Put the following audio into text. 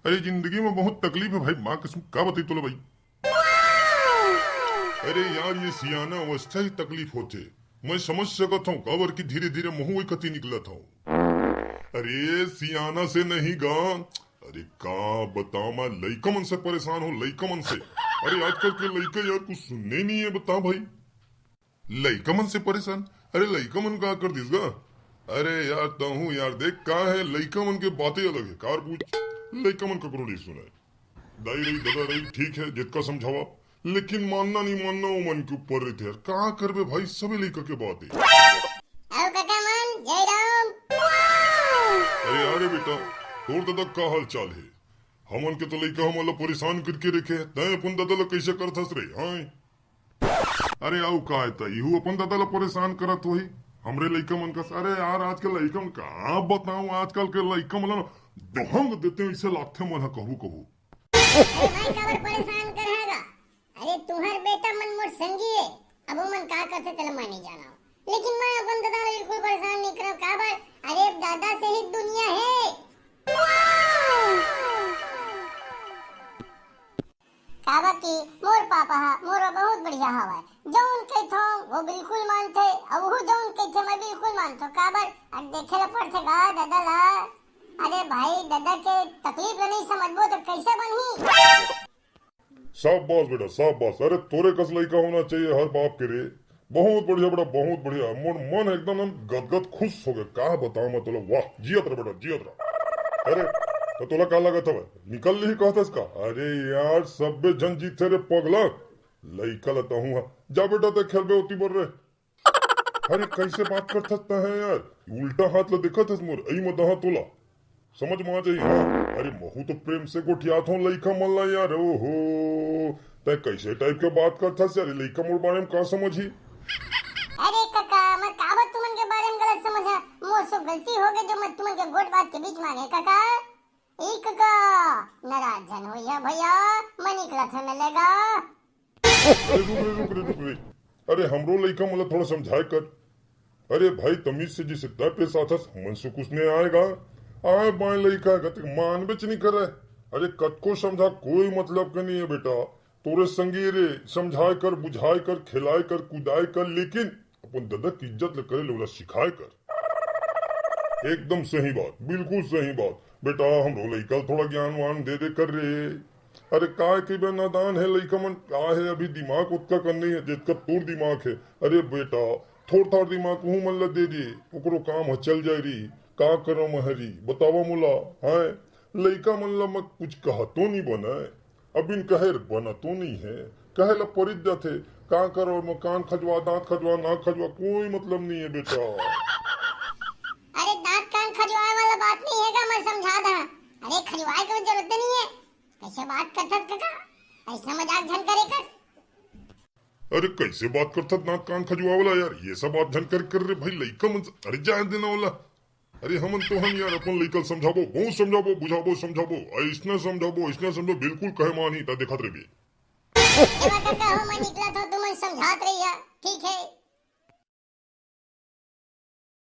अरे जिंदगी में बहुत तकलीफ है भाई, माँ कसम का बताई तो भाई। अरे यार ये सियाना अवस्था ही तकलीफ होते, मैं समझ सकता हूँ काबर की धीरे धीरे मुंह कती निकला था। अरे सियाना से नहीं गा, अरे का बताओ मैं लइकमन से परेशान हूँ, लइकमन से। अरे आजकल के लइके यार कुछ सुनने नहीं है, बता भाई। लइकमन से परेशान? अरे लइकमन का कर दिस गा। अरे यार तहू यार देख का है, लइकमन के बातें अलग है, कार पूछ लइकमन ककरो नहीं सुना है। दाई रही दादा रही ठीक है जितना समझावा, लेकिन मानना नहीं मानना वो मन के ऊपर रहते यार, कहाँ करबे भाई, सभी लइका के बात है। आओ काका मन, जय राम। अरे यारे बेटा तोर दादा का हाल चाल है? हमन के तो लइका हम परेशान करके रखे, तय अपन दादा ला कैसे करथस रे? हाँ अरे आओ का है तू अपन दादा ला परेशान करत हो ही हमरे लइका मन का। अरे यार आजकल लइका मन का बताऊं, आजकल के लइका मन दोहंग देते हैं, इसे लागते मन कहू कहू। अरे भाई काबर परेशान कर हैगा? अरे तुहर बेटा मन मोर संगी है, अब वो मन का करते तले मैं नहीं जाना, लेकिन मैं अपन दादा ला बिल्कुल परेशान नहीं करब। काबर? अरे दादा से ही दुनिया है। काबा की मोर पापा मोर बहुत बढ़िया हवा, जौन कहथो वो बिल्कुल मानते, अब वो जौन कहथे मैं बिल्कुल मानतो। काबर? अब देखे ला पड़थे गा दादा ला। अरे भाई दादा के तकलीफ नहीं समझबो तो कैसे बनही? शाबाश बेटा शाबाश। अरे तोरे कस लइका होना चाहिए हर बाप के रे। बहुत बढ़िया बेटा बहुत बढ़िया, मोर मन एकदम गदगद खुश हो गया, का बताऊं मैं तोला। वाह जियत रहा बेटा जियत रहा। अरे तो तोला का लगत हवे निकल ली कहतस का? अरे यार सब जन जीते रे पगला, लइका लता हूँ जा बेटा ते खेलबे होती बोल रे। अरे कैसे बात करता है यार, उल्टा हाथ ला देखत हस मोर आई मत तोला समझ में आ जाई। हाँ अरे महू तो प्रेम से गोठियात हूँ लइका मन ला यार। ओहो तय कैसे टाइप के बात करथस यार, लइका मोर बारे में का समझी? अरे काका मैं काबत तुमन के बारे में गलत समझा, मोर से गलती हो गई जो मैं तुमन के गोट बात के बीच में आ गए। काका ई काका नाराज जन होइया भैया, मैं निकला था मिलेगा। रुक रे। अरे हमरो लइका मला थोड़ा समझाए कर। अरे भाई तमीज से जिसे तय पे साथस मन से कुछ नहीं आएगा, आए बाएं लइका गत मान बेच नहीं कर रहे। अरे कत को समझा कोई मतलब का नहीं है बेटा, तोरे संगी रे समझाए कर बुझाए कर खिलाए कर कुदाए कर, लेकिन अपन दादा की इज्जत करे लोला सिखाए कर। एकदम सही बात बिल्कुल सही बात बेटा, हमरो लइका थोड़ा ज्ञान वान दे दे कर रे। अरे काय के बे नादान है लइका मन, का है अभी दिमाग उतना कर नहीं है जितना तोर दिमाग है। अरे बेटा थोड़ा दिमाग हूँ मन ला दे दिए, ओकरो काम चल जाए री, का करो महरी बतावा मुला। हाँ लइका मन ला मत कुछ कहा तो नहीं बना है, अब इन कहे बना तो नहीं है, कहे ला परित जाते का करो मकान खजवा दांत खजवा ना खजवा कोई मतलब नहीं है बेटा। अरे दांत कान खजवाए वाला बात नहीं है, मैं समझा दा। अरे खजवाए की जरूरत नहीं है, कैसे बात करथस काका, ऐसा मजाक झन करे कर। अरे कैसे बात करता नाक कान खजवा वाला यार, ये सब बात झन कर रे भाई लइका मन। अरे जान देना वाला। अरे हमन तो हम यार अपन लइका समझाबो बहुत समझाबो बुझाबो समझाबो ऐसने समझो बिल्कुल कहे मानी ता देखत रे भी। काका हो मैं निकला था तुम समझात रही है, ठीक है